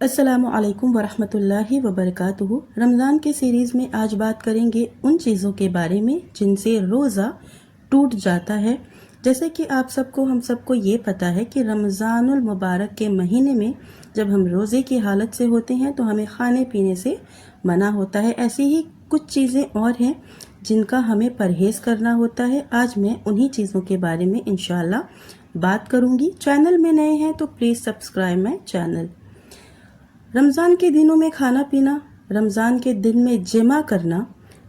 السلام علیکم ورحمۃ وبرکاتہ۔ رمضان کے سیریز میں آج بات کریں گے ان چیزوں کے بارے میں جن سے روزہ ٹوٹ جاتا ہے۔ جیسے کہ ہم سب کو یہ پتہ ہے کہ رمضان المبارک کے مہینے میں جب ہم روزے کی حالت سے ہوتے ہیں تو ہمیں کھانے پینے سے منع ہوتا ہے۔ ایسی ہی کچھ چیزیں اور ہیں جن کا ہمیں پرہیز کرنا ہوتا ہے۔ آج میں انہی چیزوں کے بارے میں انشاءاللہ بات کروں گی۔ چینل میں نئے ہیں تو پلیز سبسکرائب مائی چینل۔ رمضان کے دنوں میں کھانا پینا، رمضان کے دن میں جمع کرنا،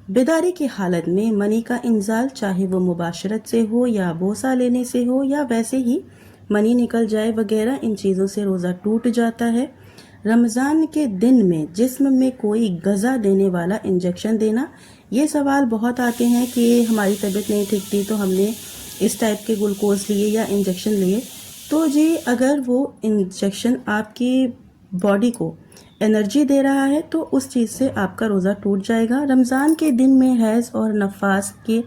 بیداری کی حالت میں منی کا انزال، چاہے وہ مباشرت سے ہو یا بوسہ لینے سے ہو یا ویسے ہی منی نکل جائے وغیرہ، ان چیزوں سے روزہ ٹوٹ جاتا ہے۔ رمضان کے دن میں جسم میں کوئی غذا دینے والا انجیکشن دینا، یہ سوال بہت آتے ہیں کہ ہماری طبیعت نہیں ٹھیک تھی تو ہم نے اس ٹائپ کے گلوکوز لیے یا انجیکشن لیے۔ تو جی اگر وہ انجیکشن آپ کی باڈی کو انرجی دے رہا ہے تو اس چیز سے آپ کا روزہ ٹوٹ جائے گا۔ رمضان کے دن میں حیض اور نفاس کے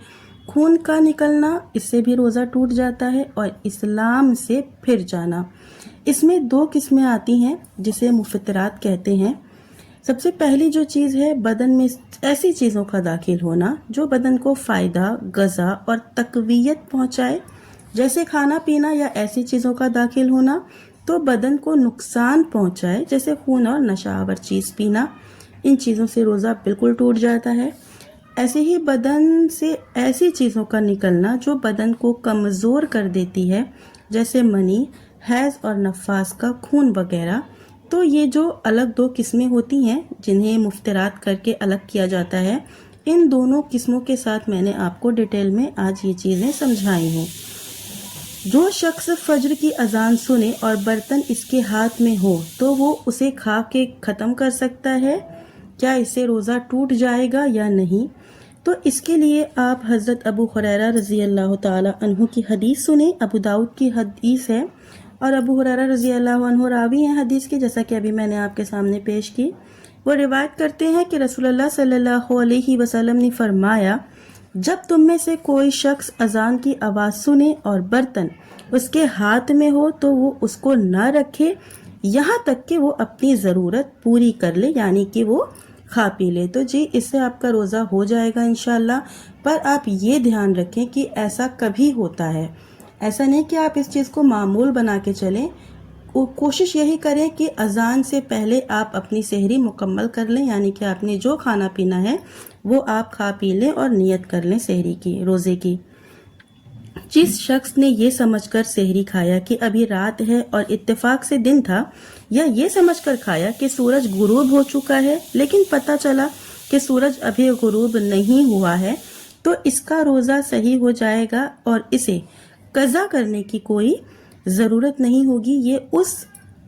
خون کا نکلنا، اس سے بھی روزہ ٹوٹ جاتا ہے۔ اور اسلام سے پھر جانا، اس میں 2 قسمیں آتی ہیں جسے مفطرات کہتے ہیں۔ سب سے پہلی جو چیز ہے، بدن میں ایسی چیزوں کا داخل ہونا جو بدن کو فائدہ، غذا اور تقویت پہنچائے، جیسے کھانا پینا، یا ایسی چیزوں کا داخل ہونا تو بدن کو نقصان پہنچائے، جیسے خون اور نشہ آور چیز پینا۔ ان چیزوں سے روزہ بالکل ٹوٹ جاتا ہے۔ ایسے ہی بدن سے ایسی چیزوں کا نکلنا جو بدن کو کمزور کر دیتی ہے، جیسے منی، حیض اور نفاس کا خون وغیرہ۔ تو یہ جو الگ 2 قسمیں ہوتی ہیں جنہیں مفطرات کر کے الگ کیا جاتا ہے، ان دونوں قسموں کے ساتھ میں نے آپ کو ڈیٹیل میں آج یہ چیزیں سمجھائی ہیں۔ جو شخص فجر کی اذان سنے اور برتن اس کے ہاتھ میں ہو تو وہ اسے کھا کے ختم کر سکتا ہے۔ کیا اس سے روزہ ٹوٹ جائے گا یا نہیں؟ تو اس کے لیے آپ حضرت ابو ہریرہ رضی اللہ تعالی عنہ کی حدیث سنیں۔ ابو داؤد کی حدیث ہے اور ابو ہریرہ رضی اللہ عنہ راوی ہیں حدیث کے، جیسا کہ ابھی میں نے آپ کے سامنے پیش کی۔ وہ روایت کرتے ہیں کہ رسول اللہ صلی اللہ علیہ وسلم نے فرمایا، جب تم میں سے کوئی شخص اذان کی آواز سنے اور برتن اس کے ہاتھ میں ہو تو وہ اس کو نہ رکھے یہاں تک کہ وہ اپنی ضرورت پوری کر لے، یعنی کہ وہ کھا پی لے۔ تو جی اس سے آپ کا روزہ ہو جائے گا انشاءاللہ۔ پر آپ یہ دھیان رکھیں کہ ایسا کبھی ہوتا ہے، ایسا نہیں کہ آپ اس چیز کو معمول بنا کے چلیں۔ کوشش یہی کریں کہ اذان سے پہلے آپ اپنی سحری مکمل کر لیں، یعنی کہ آپ نے جو کھانا پینا ہے وہ آپ کھا پی لیں اور نیت کر لیں سحری کی، روزے کی۔ جس شخص نے یہ سمجھ کر سحری کھایا کہ ابھی رات ہے اور اتفاق سے دن تھا، یا یہ سمجھ کر کھایا کہ سورج غروب ہو چکا ہے لیکن پتہ چلا کہ سورج ابھی غروب نہیں ہوا ہے، تو اس کا روزہ صحیح ہو جائے گا اور اسے قضا کرنے کی کوئی ضرورت نہیں ہوگی۔ یہ اس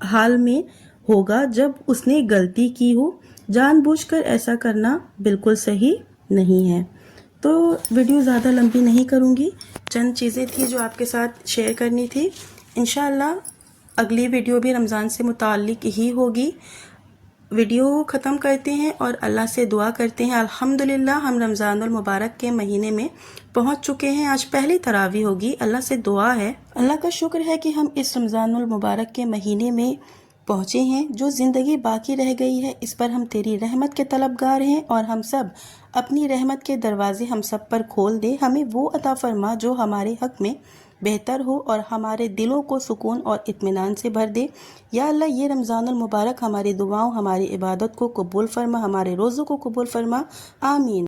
حال میں ہوگا جب اس نے غلطی کی ہو۔ جان بوجھ کر ایسا کرنا بالکل صحیح نہیں ہے۔ تو ویڈیو زیادہ لمبی نہیں کروں گی، چند چیزیں تھی جو آپ کے ساتھ شیئر کرنی تھی۔ انشاءاللہ اگلی ویڈیو بھی رمضان سے متعلق ہی ہوگی۔ ویڈیو ختم کرتے ہیں اور اللہ سے دعا کرتے ہیں۔ الحمدللہ ہم رمضان المبارک کے مہینے میں پہنچ چکے ہیں۔ آج پہلی تراویح ہوگی۔ اللہ سے دعا ہے، اللہ کا شکر ہے کہ ہم اس رمضان المبارک کے مہینے میں پہنچے ہیں۔ جو زندگی باقی رہ گئی ہے اس پر ہم تیری رحمت کے طلبگار ہیں، اور ہم سب اپنی رحمت کے دروازے ہم سب پر کھول دے۔ ہمیں وہ عطا فرما جو ہمارے حق میں بہتر ہو اور ہمارے دلوں کو سکون اور اطمینان سے بھر دے۔ یا اللہ یہ رمضان المبارک ہماری دعاؤں، ہماری عبادت کو قبول فرما، ہمارے روزوں کو قبول فرما، آمین۔